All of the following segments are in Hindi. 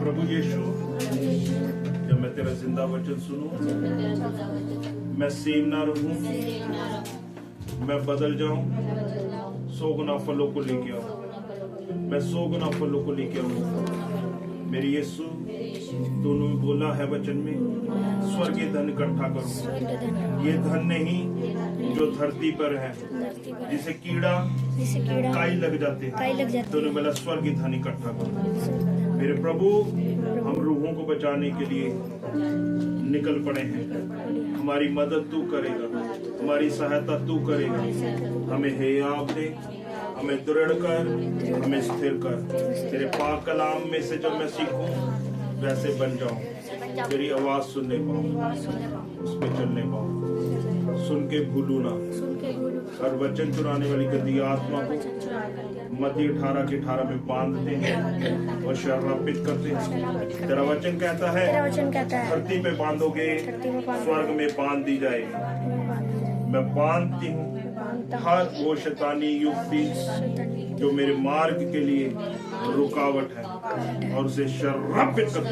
प्रभु यीशु, जब मैं तेरा जिंदा वचन सुनूं, मैं सेम ना रहूं, मैं बदल जाऊं, 100 गुना फलों को लेके आऊं, मैं 100 गुना फलों को लेके आऊं। मेरे यीशु, तूने बोला है वचन में, स्वर्गीय धन इकट्ठा करूं। ये धन नहीं जो धरती पर है, जिसे कीड़ा काई लग जाते हैं, तूने बोला स्वर्गीय धन इकट्ठा करूं। मेरे प्रभु, हम रूहों को बचाने के लिए निकल पड़े हैं। हमारी मदद तू करेगा, हमारी सहायता तू करेगा। हमें हियाव दे, हमें दृढ़ कर, हमें स्थिर कर। तेरे पाक कलाम में से जब मैं सीखूं, वैसे बन जाऊं, तेरी आवाज सुनने पाऊं, उस पे चलने पाऊं, सुन के भूलू ना। हर वचन चुराने वाली गंदी आत्मा को मत्ती 18 में बांधते हैं और शरापित करते हैं। तेरा वचन कहता है धरती पे बांधोगे, स्वर्ग में बांध दी जाएगी। मैं बांधती हूँ हर वो शैतानी युक्ति जो मेरे मार्ग के लिए रुकावट है, और उसे शरापित कर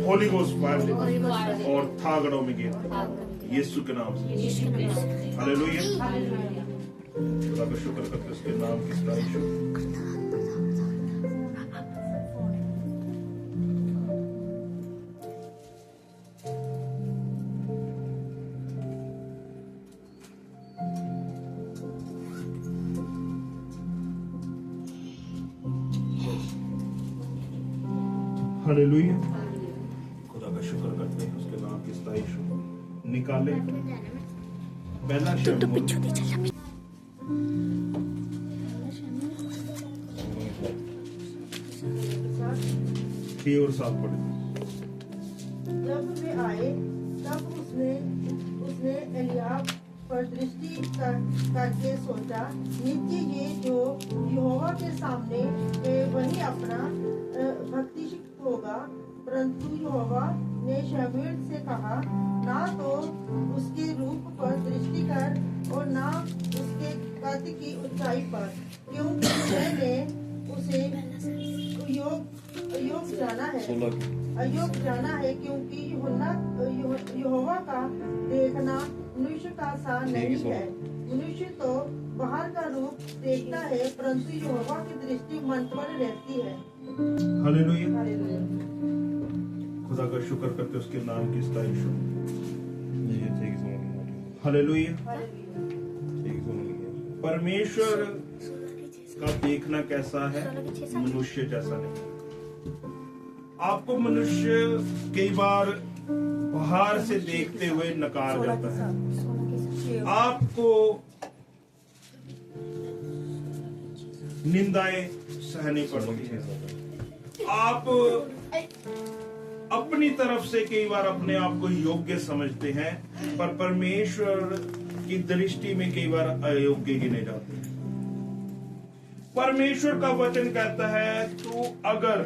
होली गोस्ट फायर और थागड़ों में गिर यीशु के नाम से। हालेलुया। खुदा का शुक्र करते उसके नाम की स्तुति हो। हालेलुया। खुदा का शुक्र करते हैं उसके नाम की स्तुति हो। निकाले पहला शब्द और साथ पढ़े। जब वे आए तब उसने एलियाब पर दृष्टि करके सोचा, नीचे ये जो यहोवा के सामने वही अपना भक्ति होगा। परंतु यहोवा ने शमूएल से कहा, ना तो उसके रूप पर दृष्टि कर और ना उसके कद की ऊंचाई पर, क्योंकि मैंने उसे अयोग्य जाना है, क्योंकि यहोवा का देखना मनुष्य का सा नहीं है। मनुष्य तो बाहर का रूप देखता है, परंतु यहोवा की दृष्टि मन पर रहती है। हालेलुया। खुदा का शुक्र करते उसके नाम की स्तुति हो। हालेलुया। परमेश्वर का देखना कैसा है? मनुष्य जैसा नहीं। आपको मनुष्य कई बार बाहर से देखते हुए नकार जाता है। आपको निंदाएं सहनी पड़ती है। आप अपनी तरफ से कई बार अपने आप को योग्य समझते हैं, पर परमेश्वर की दृष्टि में कई बार अयोग्य गिने जाते हैं। परमेश्वर का वचन कहता है, तू अगर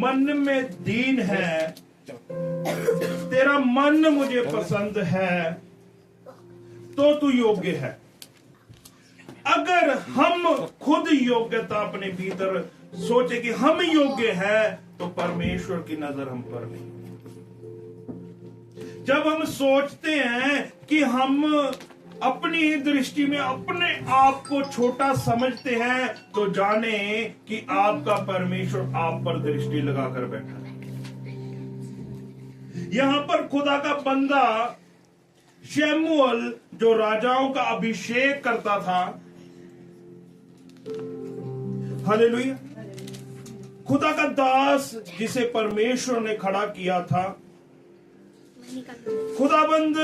मन में दीन है, तेरा मन मुझे पसंद है, तो तू योग्य है। अगर हम खुद योग्यता अपने भीतर सोचे कि हम योग्य हैं, तो परमेश्वर की नजर हम पर नहीं। जब हम सोचते हैं कि हम अपनी दृष्टि में अपने आप को छोटा समझते हैं, तो जाने कि आपका परमेश्वर आप पर दृष्टि लगाकर बैठा है। यहां पर खुदा का बंदा शमूएल, जो राजाओं का अभिषेक करता था, हालेलुया, खुदा का दास जिसे परमेश्वर ने खड़ा किया था, खुदाबंद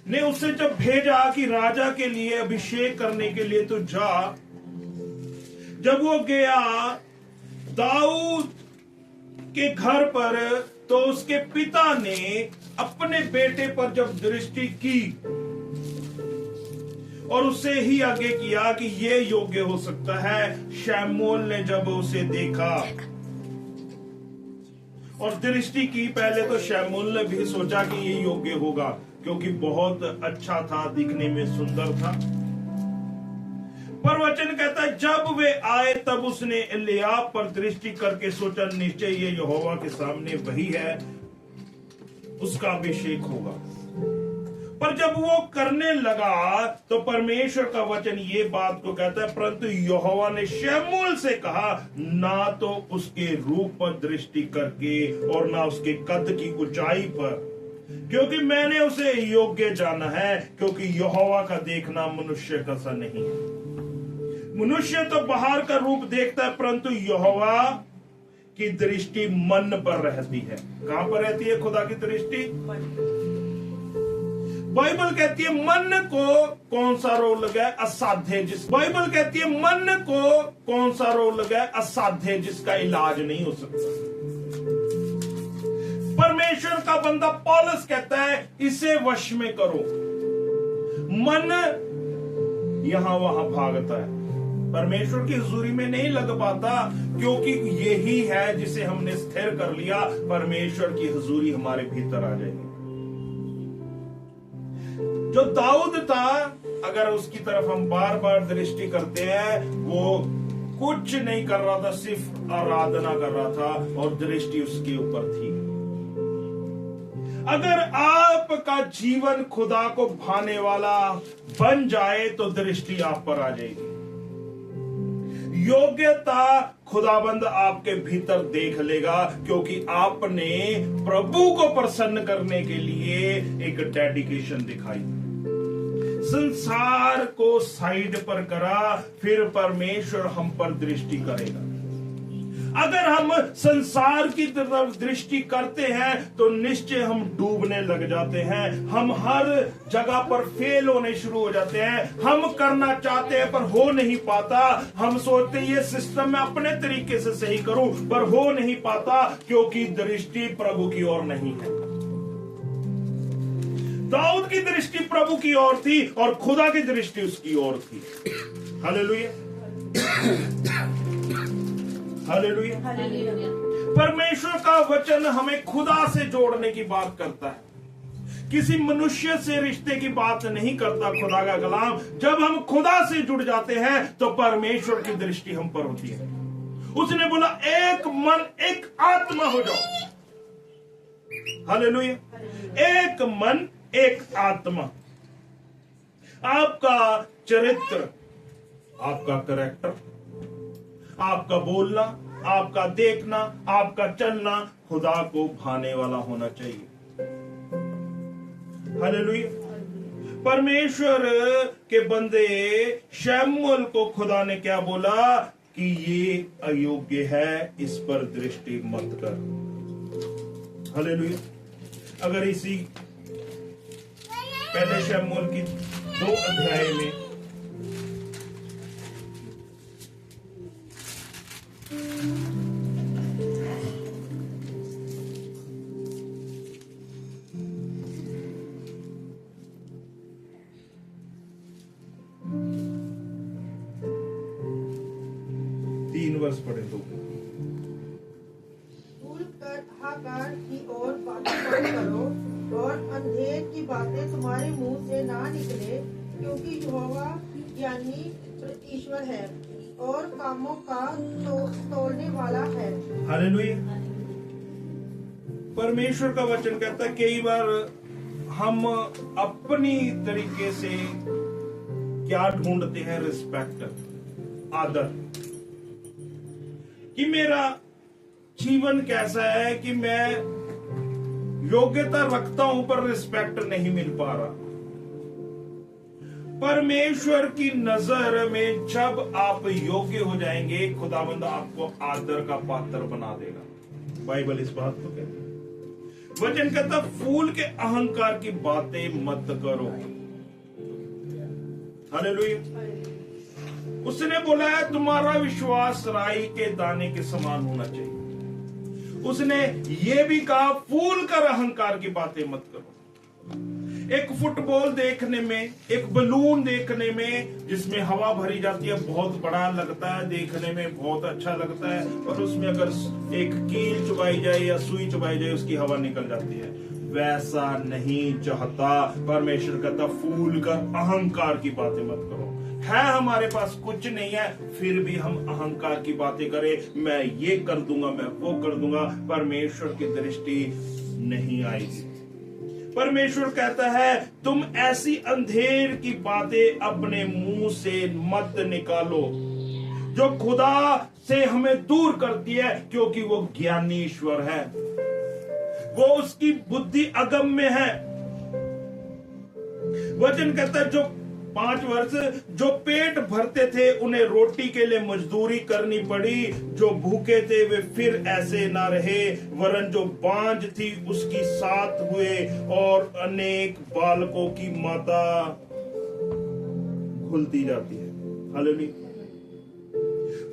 ने उससे जब भेजा कि राजा के लिए अभिषेक करने के लिए तो जा। जब वो गया दाऊद के घर पर, तो उसके पिता ने अपने बेटे पर जब दृष्टि की और उससे ही आगे किया कि ये योग्य हो सकता है। शमूएल ने जब उसे देखा और दृष्टि की, पहले तो शमूएल ने भी सोचा कि ये योग्य होगा, क्योंकि बहुत अच्छा था, दिखने में सुंदर था। पर वचन कहता है जब वे आए तब उसने एलियाब पर दृष्टि करके सोचा निश्चय ये यहोवा के सामने वही है, उसका अभिषेक होगा। पर जब वो करने लगा तो परमेश्वर का वचन ये बात को कहता है, परंतु यहोवा ने शमूएल से कहा, ना तो उसके रूप पर दृष्टि करके और ना उसके कद की ऊंचाई पर, क्योंकि मैंने उसे योग्य जाना है, क्योंकि यहोवा का देखना मनुष्य का सा नहीं है। मनुष्य तो बाहर का रूप देखता है, परंतु यहोवा की दृष्टि मन पर रहती है। कहां पर रहती है खुदा की दृष्टि? बाइबल कहती है मन को कौन सा रोग लगा है? असाध्य। बाइबल कहती है मन को कौन सा रोग लगा है? असाध्य, जिसका इलाज नहीं हो सकता। परमेश्वर का बंदा पौलुस कहता है इसे वश में करो। मन यहां वहां भागता है, परमेश्वर की हुजूरी में नहीं लग पाता, क्योंकि यही है जिसे हमने स्थिर कर लिया, परमेश्वर की हुजूरी हमारे भीतर आ जाएगी। जो दाऊद था, अगर उसकी तरफ हम बार बार दृष्टि करते हैं, वो कुछ नहीं कर रहा था, सिर्फ आराधना कर रहा था और दृष्टि उसके ऊपर थी। अगर आपका जीवन खुदा को भाने वाला बन जाए तो दृष्टि आप पर आ जाएगी। योग्यता खुदाबंद आपके भीतर देख लेगा, क्योंकि आपने प्रभु को प्रसन्न करने के लिए एक डेडिकेशन दिखाई। संसार को साइड पर करा, फिर परमेश्वर हम पर दृष्टि करेगा। अगर हम संसार की तरफ दृष्टि करते हैं तो निश्चय हम डूबने लग जाते हैं। हम हर जगह पर फेल होने शुरू हो जाते हैं। हम करना चाहते हैं पर हो नहीं पाता। हम सोचते हैं ये सिस्टम मैं अपने तरीके से सही करूं, पर हो नहीं पाता, क्योंकि दृष्टि प्रभु की ओर नहीं है। दाऊद की दृष्टि प्रभु की ओर थी और खुदा की दृष्टि उसकी ओर थी। Hallelujah, hallelujah. परमेश्वर का वचन हमें खुदा से जोड़ने की बात करता है, किसी मनुष्य से रिश्ते की बात नहीं करता खुदा का कलाम। जब हम खुदा से जुड़ जाते हैं तो परमेश्वर की दृष्टि हम पर होती है। उसने बोला एक मन एक आत्मा हो जाओ। हालेलुया, एक मन एक आत्मा। आपका चरित्र, आपका कैरेक्टर, आपका बोलना, आपका देखना, आपका चलना खुदा को भाने वाला होना चाहिए। हालेलुया। परमेश्वर के बंदे शमूएल को खुदा ने क्या बोला कि ये अयोग्य है, इस पर दृष्टि मत कर। हालेलुया। अगर इसी पहले शमूएल की 2 अध्याय में वर्ष पढ़े तो भूल कर हाकार की ओर बातें मत करो और अंधेर की बातें तुम्हारे मुंह से ना निकले, क्योंकि यहोवा ज्ञानी ईश्वर है और कामों का तोड़ने वाला है। हालेलुया। परमेश्वर का वचन कहता है कई बार हम अपनी तरीके से क्या ढूंढते हैं? रिस्पेक्ट, आदर, कि मेरा जीवन कैसा है कि मैं योग्यता रखता हूं पर रिस्पेक्ट नहीं मिल पा रहा। परमेश्वर की नजर में जब आप योग्य हो जाएंगे, खुदाबंद आपको आदर का पात्र बना देगा। बाइबल इस बात को कहती है। वचन कहता फूल के अहंकार की बातें मत करो। हालेलुया। उसने बोला है तुम्हारा विश्वास राई के दाने के समान होना चाहिए। उसने ये भी कहा फूल कर अहंकार की बातें मत करो। एक फुटबॉल देखने में, एक बलून देखने में जिसमें हवा भरी जाती है, बहुत बड़ा लगता है, देखने में बहुत अच्छा लगता है, और उसमें अगर एक कील चुभाई जाए या सुई चुभाई जाए उसकी हवा निकल जाती है। वैसा नहीं चाहता। परमेश्वर कहता फूल कर अहंकार की बातें मत करो। है हमारे पास कुछ नहीं है, फिर भी हम अहंकार की बातें करें, मैं ये कर दूंगा, मैं वो कर दूंगा, परमेश्वर की दृष्टि नहीं आएगी। परमेश्वर कहता है तुम ऐसी अंधेर की बातें अपने मुंह से मत निकालो जो खुदा से हमें दूर करती है, क्योंकि वो ज्ञानी ईश्वर है, वो उसकी बुद्धि अगम्य है। वचन कहता है जो 5 वर्ष जो पेट भरते थे उन्हें रोटी के लिए मजदूरी करनी पड़ी, जो भूखे थे वे फिर ऐसे ना रहे, वरन जो बांझ थी उसकी साथ हुए और अनेक बालकों की माता खुलती जाती है। हालेलुया।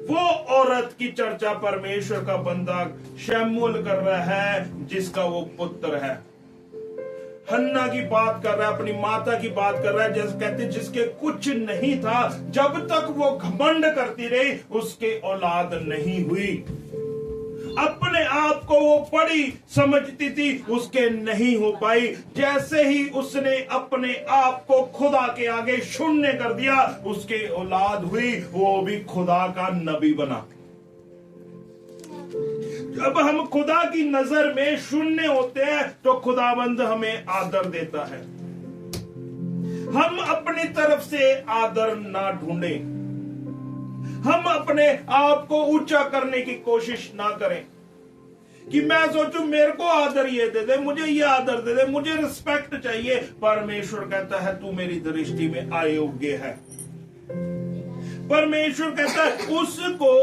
वो औरत की चर्चा परमेश्वर का बंदा शमूएल कर रहा है, जिसका वो पुत्र है। हन्ना की बात कर रहा है, अपनी माता की बात कर रहा है, जैसे कहते जिसके कुछ नहीं था, जब तक वो घमंड करती रही उसके औलाद नहीं हुई। अपने आप को वो बड़ी समझती थी, उसके नहीं हो पाई। जैसे ही उसने अपने आप को खुदा के आगे शून्य कर दिया, उसके औलाद हुई, वो भी खुदा का नबी बना। जब हम खुदा की नजर में शून्य होते हैं तो खुदाबंद हमें आदर देता है। हम अपनी तरफ से आदर ना ढूंढें, हम अपने आप को ऊंचा करने की कोशिश ना करें कि मैं सोचूं मेरे को आदर ये दे दे, मुझे ये आदर दे दे, मुझे रिस्पेक्ट चाहिए। परमेश्वर कहता है तू मेरी दृष्टि में अयोग्य है। परमेश्वर कहता है उसको,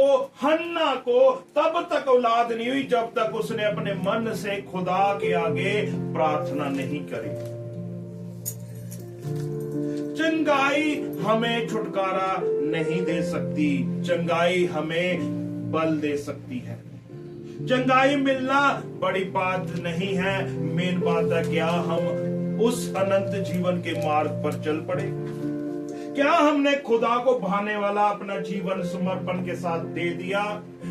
हन्ना को तब तक औलाद नहीं हुई जब तक उसने अपने मन से खुदा के आगे प्रार्थना नहीं करी। चंगाई हमें छुटकारा नहीं दे सकती, चंगाई हमें बल दे सकती है। चंगाई मिलना बड़ी बात नहीं है, मेन बात है क्या हम उस अनंत जीवन के मार्ग पर चल पड़े। क्या हमने खुदा को भाने वाला अपना जीवन समर्पण के साथ दे दिया?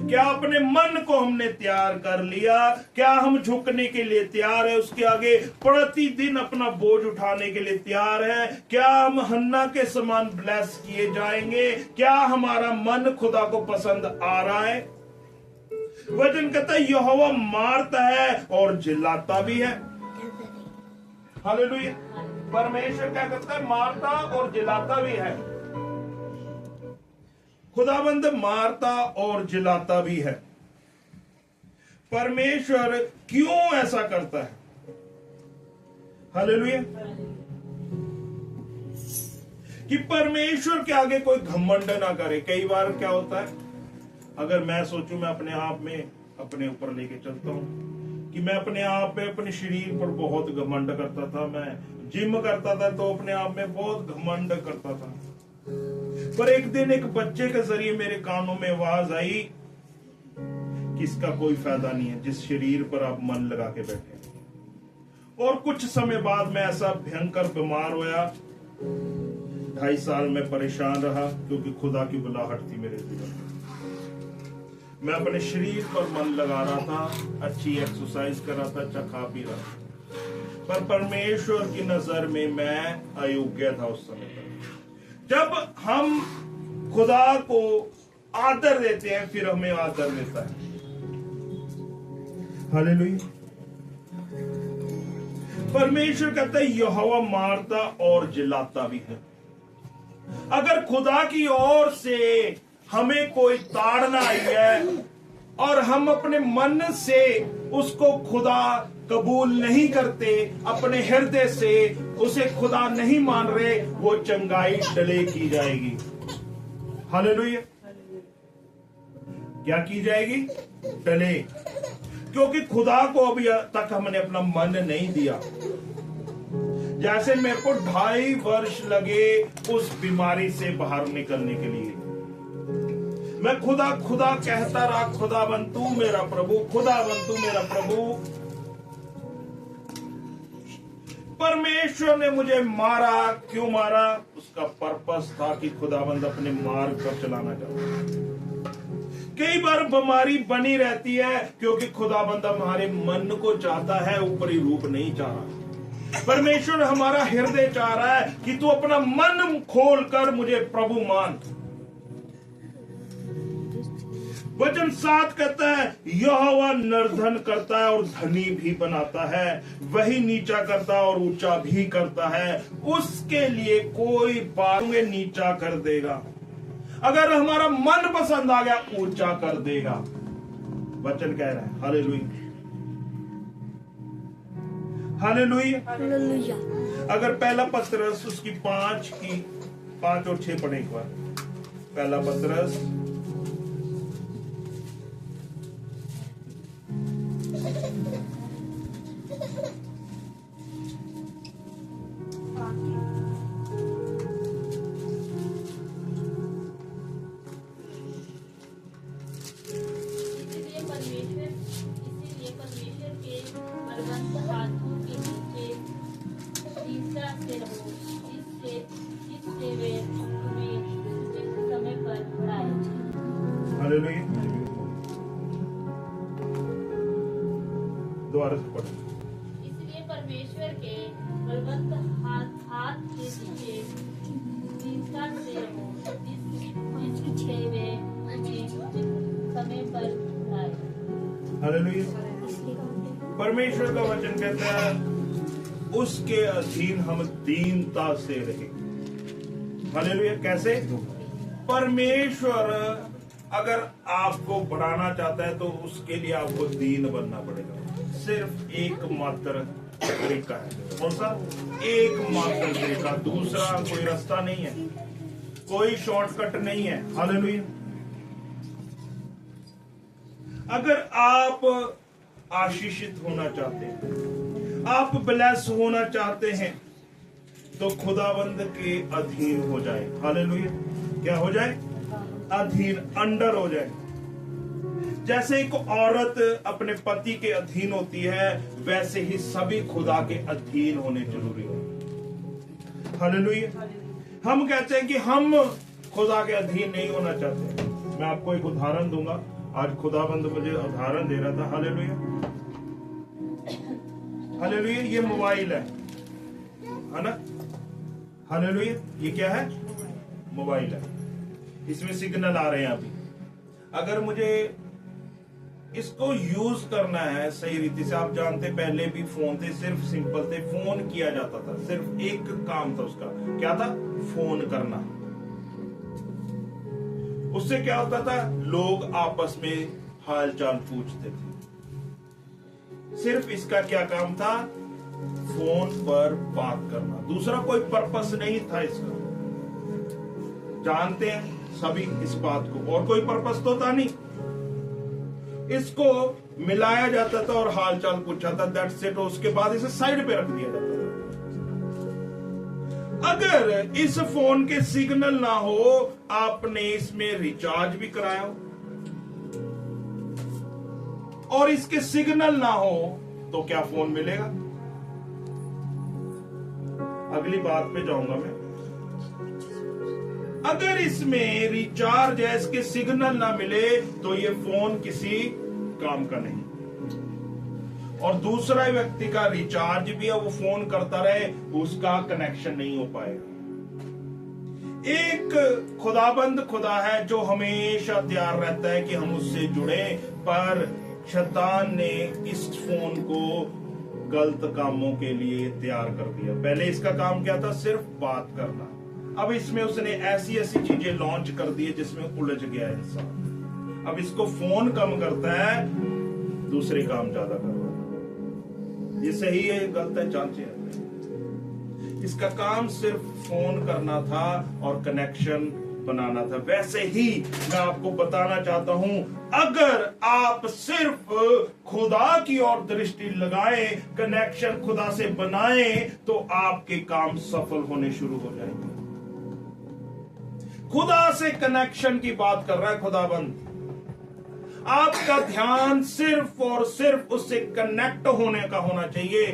क्या अपने मन को हमने तैयार कर लिया? क्या हम झुकने के लिए तैयार है उसके आगे, प्रतिदिन अपना बोझ उठाने के लिए तैयार है? क्या हम हन्ना के समान ब्लेस किए जाएंगे? क्या हमारा मन खुदा को पसंद आ रहा है? वचन कहता है यहोवा मारता है और जिलाता भी है। हालेलुया। परमेश्वर क्या करता है? मारता और जिलाता भी है। खुदाबंद मारता और जिलाता भी है। परमेश्वर क्यों ऐसा करता है? हालेलुया। कि परमेश्वर के आगे कोई घमंड ना करे। कई बार क्या होता है, अगर मैं सोचूं मैं अपने आप में अपने ऊपर लेके चलता हूं कि मैं अपने आप पे, अपने शरीर पर बहुत घमंड करता था, मैं जिम करता था तो अपने आप में बहुत घमंड करता था। पर एक दिन एक बच्चे के जरिए मेरे कानों में आवाज आई कि इसका कोई फायदा नहीं है जिस शरीर पर आप मन लगा के बैठे। और कुछ समय बाद मैं ऐसा भयंकर बीमार होया, 2.5 साल में परेशान रहा क्योंकि खुदा की बुलाहट थी मेरे जीवन में। मैं अपने शरीर पर मन लगा रहा था, अच्छी एक्सरसाइज कर रहा था, अच्छा खा पी रहा था, पर परमेश्वर की नजर में मैं अयोग्य था उस समय पर। जब हम खुदा को आदर देते हैं फिर हमें आदर देता है। हालेलुया। परमेश्वर कहता है यहोवा मारता और जिलाता भी है। अगर खुदा की ओर से हमें कोई ताड़ना आई है और हम अपने मन से उसको खुदा कबूल नहीं करते, अपने हृदय से उसे खुदा नहीं मान रहे, वो चंगाई डले की जाएगी। हालेलुया। क्या की जाएगी? डले। क्योंकि खुदा को अभी तक हमने अपना मन नहीं दिया। जैसे मेरे को 2.5 वर्ष लगे उस बीमारी से बाहर निकलने के लिए। मैं खुदा खुदा कहता रहा, खुदा बन तू मेरा प्रभु, खुदा बन तू मेरा प्रभु। परमेश्वर ने मुझे मारा। क्यों मारा? उसका पर्पस था कि खुदाबंद अपने मार्ग पर चलाना चाहता। कई बार बीमारी बनी रहती है क्योंकि खुदाबंद हमारे मन को चाहता है, ऊपरी रूप नहीं चाह रहा। परमेश्वर हमारा हृदय चाह रहा है कि तू अपना मन खोलकर मुझे प्रभु मान। वचन 7 कहता है यहोवा निर्धन करता है और धनी भी बनाता है, वही नीचा करता है और ऊंचा भी करता है, उसके लिए कोई बात नीचा कर देगा। अगर हमारा मन पसंद आ गया ऊंचा कर देगा। वचन कह रहा है हालेलुया, हालेलुया, हालेलुया। अगर पहला पतरस उसकी 5 और 6 पढ़े एक बार। पहला पतरस इसीलिए परमेश्वर के बलवंत हाथों के नीचे तीसरा से रहो, जिससे वे तुम्हें उचित समय पर बढ़ाए। हालेलुया, दोबारा से पढ़ो। इसलिए परमेश्वर के बलवंत हाथ के नीचे तीसरा से रहो, जिससे वे तुम्हें उचित समय पर बढ़ाए। हालेलुया। परमेश्वर का वचन कहता है उसके अधीन हम दीनता से रहे। हालेलुया। कैसे? परमेश्वर अगर आपको बढ़ाना चाहता है तो उसके लिए आपको दीन बनना पड़ेगा। सिर्फ एक मात्र तरीका है। कौन सा? एक मात्र तरीका, दूसरा कोई रास्ता नहीं है, कोई शॉर्टकट नहीं है। हालेलुया। अगर आप आशीषित होना चाहते हैं, आप ब्लेस होना चाहते हैं, तो खुदाबंद के अधीन हो जाए। हालेलुया। क्या हो जाए? अधीन, अंडर हो जाए। जैसे एक औरत अपने पति के अधीन होती है, वैसे ही सभी खुदा के अधीन होने जरूरी है। हालेलुया। हम कहते हैं कि हम खुदा के अधीन नहीं होना चाहते। मैं आपको एक उदाहरण दूंगा। आज खुदाबंद मुझे उदाहरण दे रहा था। Hallelujah, hallelujah. ये मोबाइल है ना? हालेलुया। ये क्या है? मोबाइल है। इसमें सिग्नल आ रहे हैं अभी। अगर मुझे इसको यूज करना है सही रीति से, आप जानते पहले भी फोन थे, सिर्फ सिंपल थे, फोन किया जाता था, सिर्फ एक काम था उसका। क्या था? फोन करना। उससे क्या होता था? लोग आपस में हाल चाल पूछते थे। सिर्फ इसका क्या काम था? फोन पर बात करना। दूसरा कोई पर्पस नहीं था इसका। जानते हैं सभी इस बात को। और कोई पर्पस तो था नहीं। इसको मिलाया जाता था और हाल चाल पूछा था, दैट्स इट। उसके बाद इसे साइड पे रख दिया जाता था। अगर इस फोन के सिग्नल ना हो, आपने इसमें रिचार्ज भी कराया हो और इसके सिग्नल ना हो, तो क्या फोन मिलेगा? अगली बात पे जाऊंगा मैं। अगर इसमें रिचार्ज है, इसके सिग्नल ना मिले, तो ये फोन किसी काम का नहीं। और दूसरा व्यक्ति का रिचार्ज भी है, वो फोन करता रहे, उसका कनेक्शन नहीं हो पाएगा। एक खुदाबंद खुदा है जो हमेशा तैयार रहता है कि हम उससे जुड़े, पर शैतान ने इस फोन को गलत कामों के लिए तैयार कर दिया। पहले इसका काम क्या था? सिर्फ बात करना। अब इसमें उसने ऐसी ऐसी चीजें लॉन्च कर दी जिसमें उलझ गया इंसान। अब इसको फोन कम करता है, दूसरे काम ज्यादा कर रहा है। ये सही है, गलत है, जांचे। इसका काम सिर्फ फोन करना था और कनेक्शन बनाना था। वैसे ही मैं आपको बताना चाहता हूं, अगर आप सिर्फ खुदा की ओर दृष्टि लगाएं, कनेक्शन खुदा से बनाएं, तो आपके काम सफल होने शुरू हो जाएंगे। खुदा से कनेक्शन की बात कर रहा है खुदाबंद। आपका ध्यान सिर्फ और सिर्फ उससे कनेक्ट होने का होना चाहिए।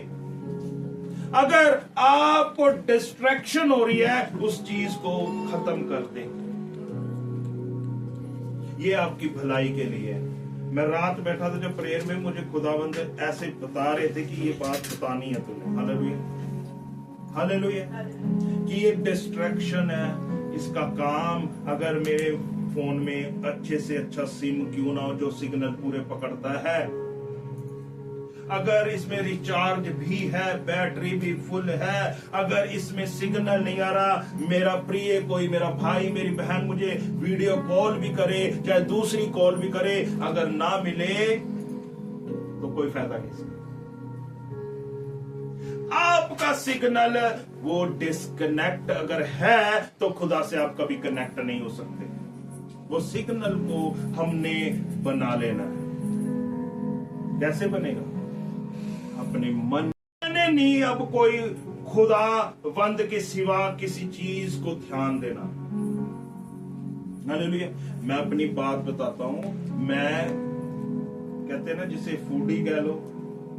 अगर आपको डिस्ट्रैक्शन हो रही है, उस चीज को खत्म कर दें। ये आपकी भलाई के लिए है। मैं रात बैठा था जब प्रेयर में, मुझे खुदावंद ऐसे बता रहे थे कि ये बात बतानी है तुम्हें। हालेलुया, हालेलुया, कि ये डिस्ट्रैक्शन है। इसका काम, अगर मेरे फोन में अच्छे से अच्छा सिम क्यों ना हो जो सिग्नल पूरे पकड़ता है, अगर इसमें रिचार्ज भी है, बैटरी भी फुल है, अगर इसमें सिग्नल नहीं आ रहा, मेरा प्रिय कोई, मेरा भाई मेरी बहन मुझे वीडियो कॉल भी करे, चाहे दूसरी कॉल भी करे, अगर ना मिले तो कोई फायदा नहीं। आपका सिग्नल वो डिस्कनेक्ट अगर है तो खुदा से आप कभी कनेक्ट नहीं हो सकते। वो सिग्नल को हमने बना लेना है। कैसे बनेगा? अपने मन में नहीं अब कोई खुदा बंद के सिवा किसी चीज को ध्यान देना। हालेलुया। मैं अपनी बात बताता हूं। मैं, कहते हैं ना जिसे फूडी कह लो,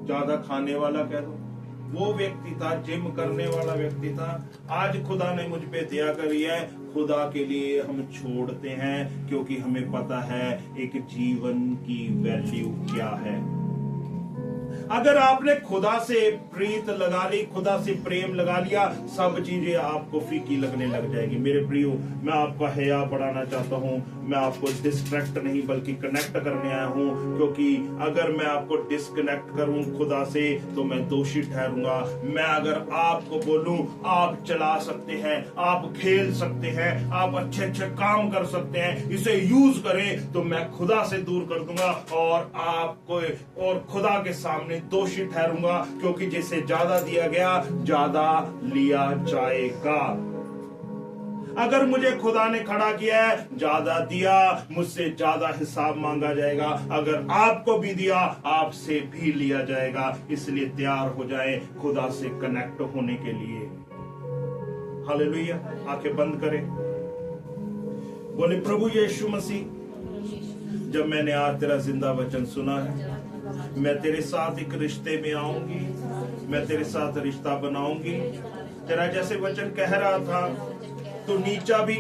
ज्यादा खाने वाला कह लो, वो व्यक्ति था, जिम करने वाला व्यक्ति था। आज खुदा ने मुझ पे दया करी है। खुदा के लिए हम छोड़ते हैं क्योंकि हमें पता है एक जीवन की वैल्यू क्या है। अगर आपने खुदा से प्रीत लगा ली, खुदा से प्रेम लगा लिया, सब चीजें आपको फीकी लगने लग जाएगी। मेरे प्रियो, मैं आपका हया बढ़ाना चाहता हूं। मैं आपको डिस्ट्रैक्ट नहीं बल्कि कनेक्ट करने आया हूं, क्योंकि अगर मैं आपको डिस्कनेक्ट करूं खुदा से तो मैं दोषी ठहरूंगा। मैं अगर आपको बोलूं आप चला सकते हैं, आप खेल सकते हैं, आप अच्छे अच्छे काम कर सकते हैं, इसे यूज करें, तो मैं खुदा से दूर कर दूंगा और आपको और खुदा के सामने दोषी ठहरूंगा, क्योंकि जिसे ज्यादा दिया गया ज्यादा लिया जाएगा। अगर मुझे खुदा ने खड़ा किया है, ज्यादा दिया, मुझसे ज्यादा हिसाब मांगा जाएगा। अगर आपको भी दिया, आपसे भी लिया जाएगा। इसलिए तैयार हो जाए खुदा से कनेक्ट होने के लिए। हालेलुया। आंखें बंद करें, बोले प्रभु यीशु मसीह, जब मैंने आज तेरा जिंदा वचन सुना है, मैं तेरे साथ एक रिश्ते में आऊंगी, मैं तेरे साथ रिश्ता बनाऊंगी। तेरा जैसे वचन कह रहा था, तो नीचा भी